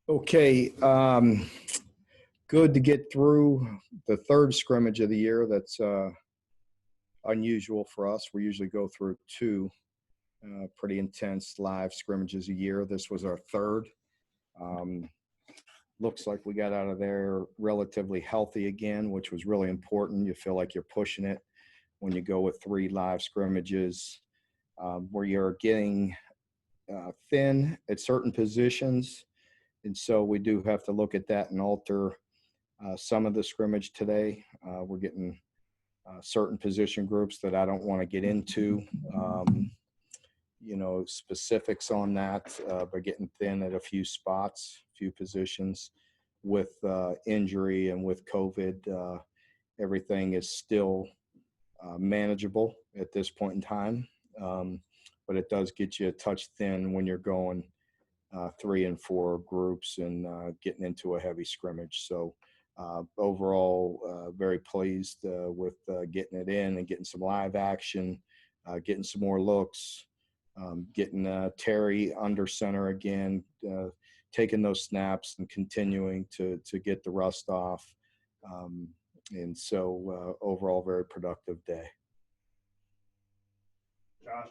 Okay, good to get through the third scrimmage of the year. That's unusual for us. We usually go through two pretty intense live scrimmages a year. This was our third. Um, Looks like we got out of there relatively healthy again, which was really important. You feel like you're pushing it when you go with three live scrimmages, where you're getting thin at certain positions. And so we do have to look at that and alter some of the scrimmage today. We're getting certain position groups that I don't want to get into, specifics on that, but getting thin at a few spots, few positions. With injury and with COVID, everything is still manageable at this point in time. But it does get you a touch thin when you're going 3 and 4 groups and getting into a heavy scrimmage. So overall, very pleased with getting it in and getting some live action, getting some more looks, getting Terry under center again, taking those snaps and continuing to get the rust off. And so overall, very productive day. Josh.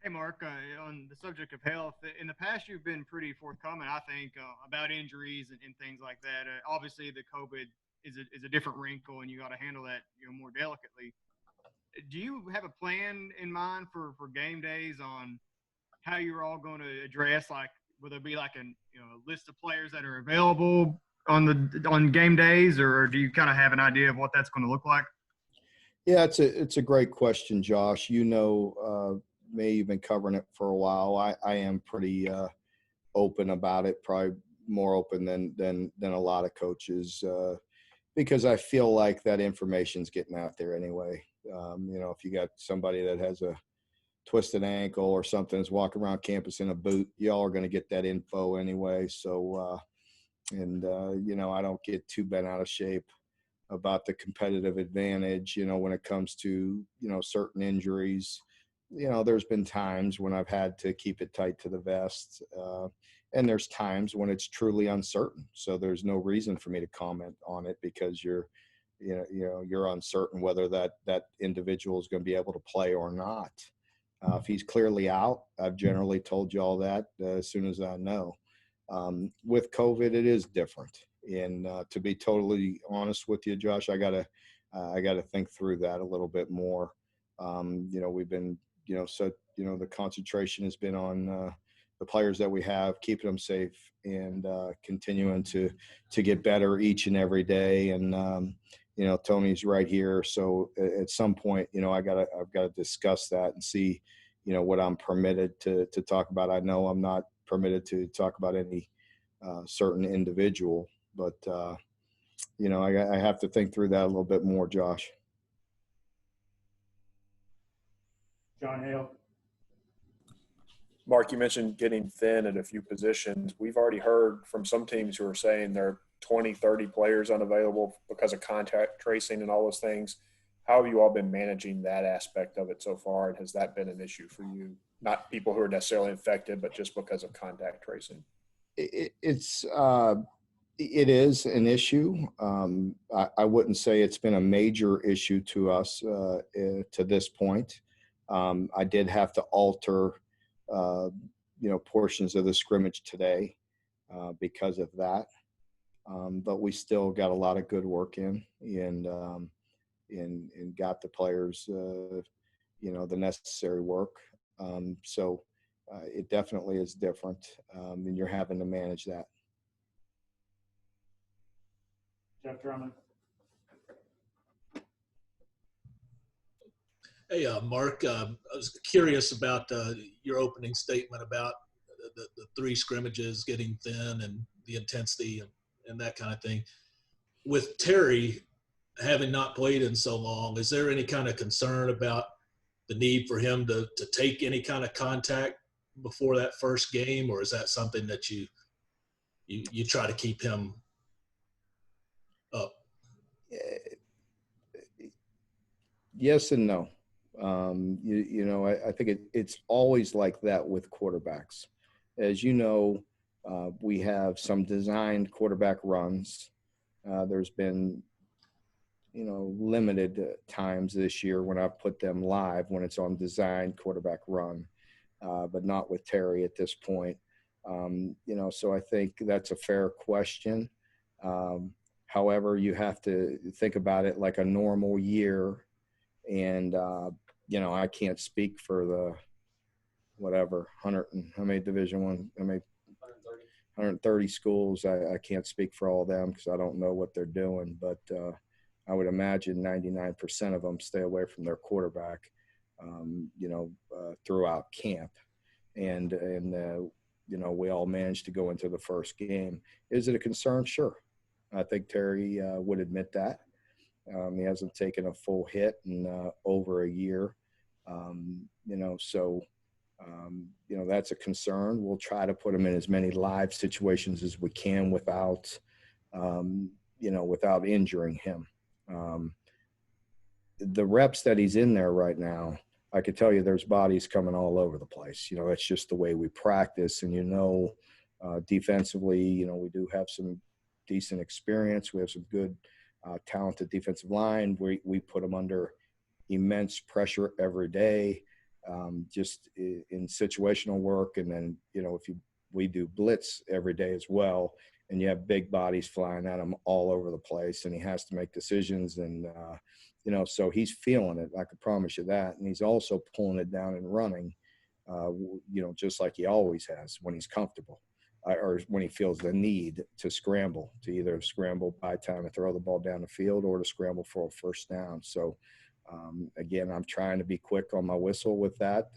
Hey, Mark, on the subject of health, in the past, you've been pretty forthcoming, I think, about injuries and things like that. Obviously, the COVID is a different wrinkle, and you got to handle that more delicately. Do you have a plan in mind for game days on how you're all going to address, like, will there be like a list of players that are available on game days, or do you kind of have an idea of what that's going to look like? Yeah, it's a great question, Josh. Me, you've been covering it for a while. I am pretty open about it, probably more open than a lot of coaches, because I feel like that information's getting out there anyway. If you got somebody that has a twisted ankle or something's walking around campus in a boot, y'all are going to get that info anyway. So, I don't get too bent out of shape about the competitive advantage, when it comes to, certain injuries. There's been times when I've had to keep it tight to the vest, and there's times when it's truly uncertain. So there's no reason for me to comment on it because you're uncertain whether that individual is going to be able to play or not. If he's clearly out, I've generally told you all that as soon as I know. With COVID, it is different. And to be totally honest with you, Josh, I gotta think through that a little bit more. We've been, the concentration has been on the players that we have, keeping them safe and continuing to get better each and every day. And Tony's right here, so at some point, I've got to discuss that and see, what I'm permitted to talk about. I know I'm not permitted to talk about any certain individual, but I have to think through that a little bit more, Josh. John Hale. Mark, you mentioned getting thin at a few positions. We've already heard from some teams who are saying there are 20, 30 players unavailable because of contact tracing and all those things. How have you all been managing that aspect of it so far? And has that been an issue for you? Not people who are necessarily infected, but just because of contact tracing. It is an issue. I wouldn't say it's been a major issue to us to this point. I did have to alter, portions of the scrimmage today because of that. But we still got a lot of good work in and got the players, the necessary work. So it definitely is different, and you're having to manage that. Jeff Drummond. Hey, Mark, I was curious about your opening statement about the three scrimmages getting thin and the intensity and that kind of thing. With Terry having not played in so long, is there any kind of concern about the need for him to take any kind of contact before that first game, or is that something that you try to keep him up? Yes and no. I think it's always like that with quarterbacks. As you know, We have some designed quarterback runs. There's been, limited times this year when I've put them live when it's on designed quarterback run, but not with Terry at this point. So I think that's a fair question. However, you have to think about it like a normal year. And, I can't speak for the whatever, 100 and how many Division One, how many 130 schools. I can't speak for all of them because I don't know what they're doing, but I would imagine 99% of them stay away from their quarterback, throughout camp. And we all managed to go into the first game. Is it a concern? Sure. I think Terry would admit that. He hasn't taken a full hit in over a year. That's a concern. We'll try to put him in as many live situations as we can without injuring him. The reps that he's in there right now, I could tell you there's bodies coming all over the place. That's just the way we practice. And, defensively, we do have some decent experience. We have some good, talented defensive line. We put them under immense pressure every day, just in situational work. And then, we do blitz every day as well. And you have big bodies flying at him all over the place, and he has to make decisions. And, so he's feeling it. I could promise you that. And he's also pulling it down and running, just like he always has when he's comfortable, or when he feels the need to scramble, to either scramble by time and throw the ball down the field or to scramble for a first down. So, again, I'm trying to be quick on my whistle with that.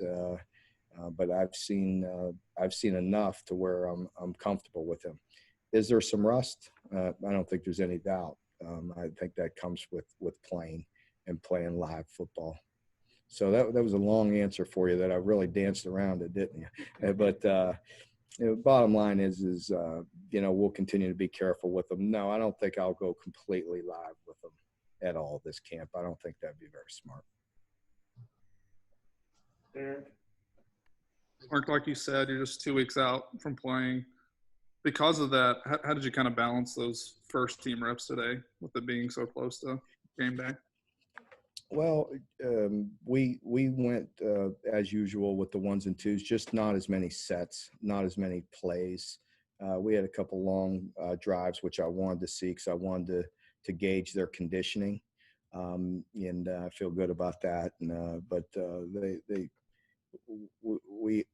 But I've seen enough to where I'm comfortable with him. Is there some rust? I don't think there's any doubt. I think that comes with playing live football. So that was a long answer for you that I really danced around it, didn't you? But bottom line is we'll continue to be careful with them. No, I don't think I'll go completely live with them at all this camp. I don't think that'd be very smart. Derek? Mark, like you said, you're just 2 weeks out from playing. Because of that, how did you kind of balance those first team reps today with it being so close to game day? Well, we went as usual with the ones and twos, just not as many sets, not as many plays. We had a couple long drives, which I wanted to see because I wanted to gauge their conditioning, and I feel good about that. But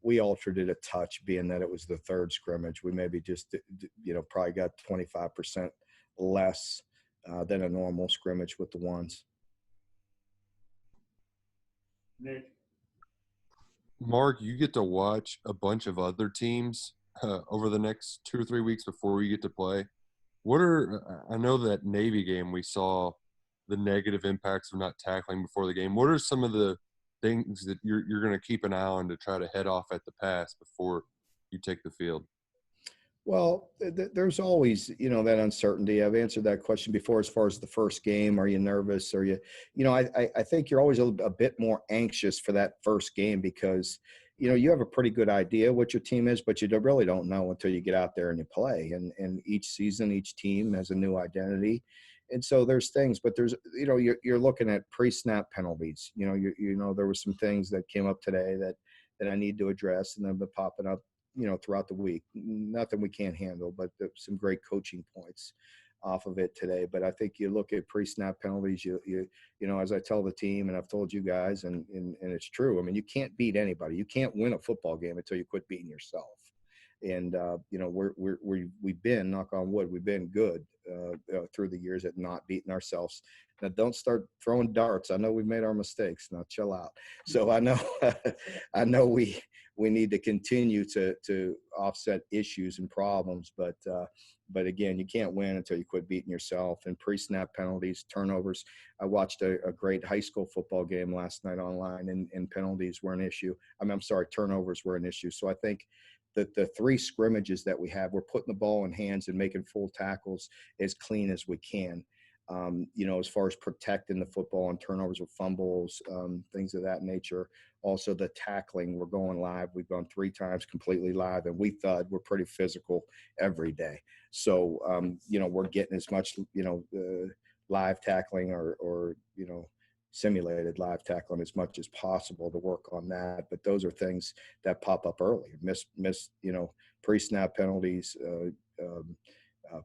we altered it a touch, being that it was the third scrimmage. We maybe just probably got 25% less than a normal scrimmage with the ones. Nick? Mark, you get to watch a bunch of other teams over the next 2 or 3 weeks before you get to play. I know that Navy game we saw the negative impacts of not tackling before the game. What are some of the things that you're going to keep an eye on to try to head off at the pass before you take the field? Well, there's always, that uncertainty. I've answered that question before as far as the first game. Are you nervous? Are you, I think you're always a bit more anxious for that first game because, you have a pretty good idea what your team is, but you really don't know until you get out there and you play. And each season, each team has a new identity. And so there's things, but there's, you're looking at pre-snap penalties. There were some things that came up today that I need to address, and they've been popping up, throughout the week. Nothing we can't handle, but some great coaching points off of it today. But I think you look at pre-snap penalties, as I tell the team, and I've told you guys, and it's true. I mean, you can't beat anybody. You can't win a football game until you quit beating yourself. And, we've been, knock on wood, we've been good through the years at not beating ourselves. Now, don't start throwing darts. I know we've made our mistakes. Now, chill out. So I know we need to continue to offset issues and problems. But again, you can't win until you quit beating yourself. And pre-snap penalties, turnovers. I watched a great high school football game last night online, and penalties were an issue. I'm sorry, turnovers were an issue. So I think that the three scrimmages that we have, we're putting the ball in hands and making full tackles as clean as we can. As far as protecting the football and turnovers or fumbles, things of that nature. Also, the tackling, we're going live. We've gone 3 times completely live, and we thought we're pretty physical every day. So, we're getting as much, live tackling or simulated live tackling as much as possible to work on that. But those are things that pop up early. Miss pre-snap penalties,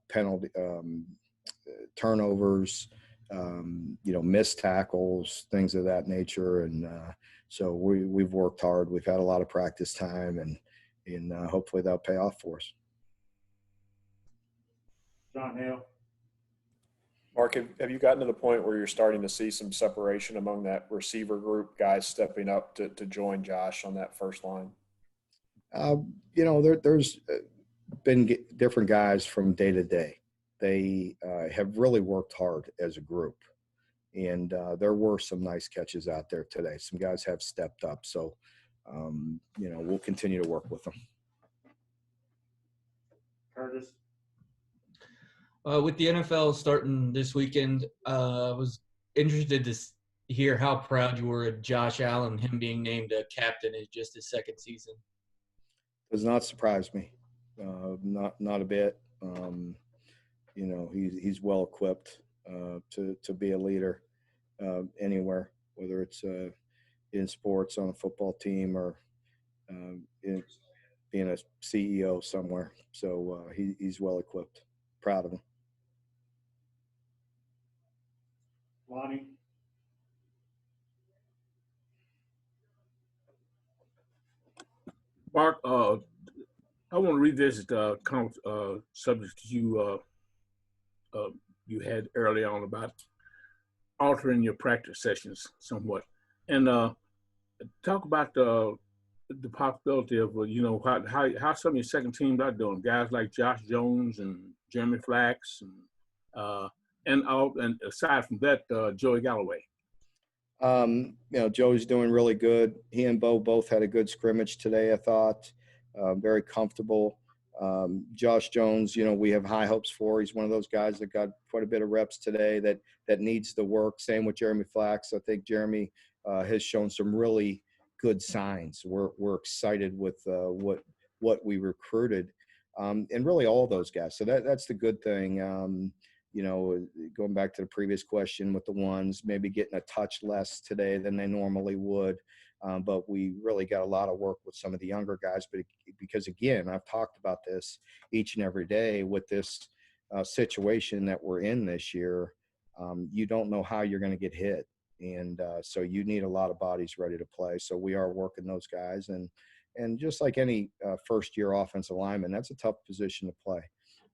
penalty turnovers, missed tackles, things of that nature. And so we've worked hard. We've had a lot of practice time, and hopefully that'll pay off for us. John Hale. Mark, have you gotten to the point where you're starting to see some separation among that receiver group, guys stepping up to join Josh on that first line? There's been different guys from day to day. They have really worked hard as a group. And there were some nice catches out there today. Some guys have stepped up. So, we'll continue to work with them. Curtis. With the NFL starting this weekend, I was interested to hear how proud you were of Josh Allen, him being named a captain in just his second season. Does not surprise me, not a bit. He's well equipped to be a leader anywhere, whether it's in sports on a football team or being a CEO somewhere. So he's well equipped. Proud of him. Lonnie. Mark, I want to revisit subject you had early on about altering your practice sessions somewhat, and talk about the possibility of how some of your second teams are doing. Guys like Josh Jones and Jeremy Flax, and aside from that, Joey Galloway. Joey's doing really good. He and Bo both had a good scrimmage today, I thought. Very comfortable. Josh Jones, we have high hopes for. He's one of those guys that got quite a bit of reps today that needs the work. Same with Jeremy Flax. I think Jeremy has shown some really good signs. We're excited with what we recruited, and really all those guys. So that's the good thing. Going back to the previous question with the ones, maybe getting a touch less today than they normally would. But we really got a lot of work with some of the younger guys. But because, again, I've talked about this each and every day with this situation that we're in this year, you don't know how you're going to get hit. And so you need a lot of bodies ready to play. So we are working those guys. And just like any first-year offensive lineman, that's a tough position to play.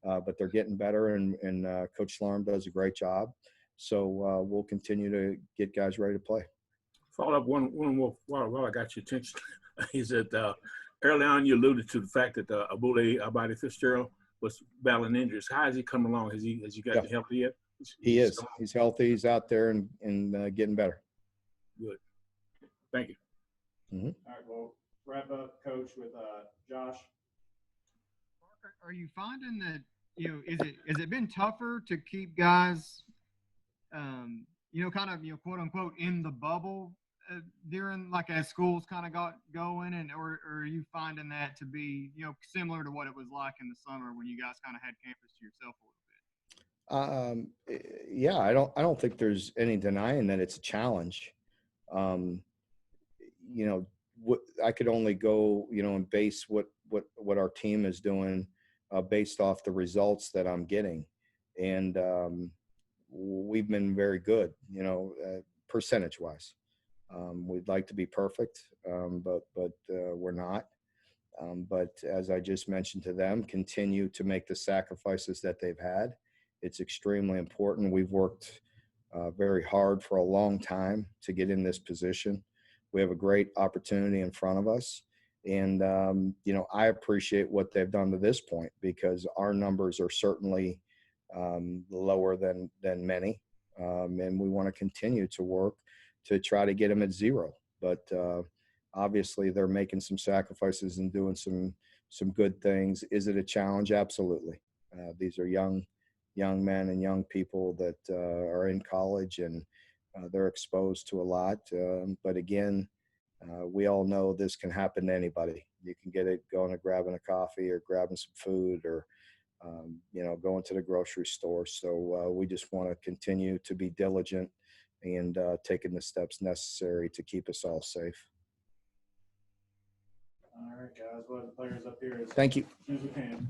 But they're getting better, and Coach Slarm does a great job. So we'll continue to get guys ready to play. Follow up one more while I got your attention. Is that early on you alluded to the fact that Abule Fitzgerald was battling injuries. How is he coming along? Has he got healthy yet? He is. He's healthy. He's out there and getting better. Good. Thank you. All right, well, wrap up, Coach, with Josh. Are you finding that has it been tougher to keep guys, kind of quote unquote in the bubble during as schools kind of got going, or are you finding that to be similar to what it was like in the summer when you guys kind of had campus to yourself a little bit? Yeah, I don't think there's any denying that it's a challenge. I could only go and base what our team is doing based off the results that I'm getting, and we've been very good, percentage wise. We'd like to be perfect, but we're not. But as I just mentioned to them, continue to make the sacrifices that they've had. It's extremely important. We've worked very hard for a long time to get in this position. We have a great opportunity in front of us. And, I appreciate what they've done to this point, because our numbers are certainly lower than many. And we want to continue to work to try to get them at 0. But obviously they're making some sacrifices and doing some good things. Is it a challenge? Absolutely. These are young young men and young people that are in college, and they're exposed to a lot. But again, we all know this can happen to anybody. You can get it going to grabbing a coffee or grabbing some food, or going to the grocery store. So we just want to continue to be diligent and taking the steps necessary to keep us all safe. All right, guys. We'll have the players up here as Thank you. soon as we can.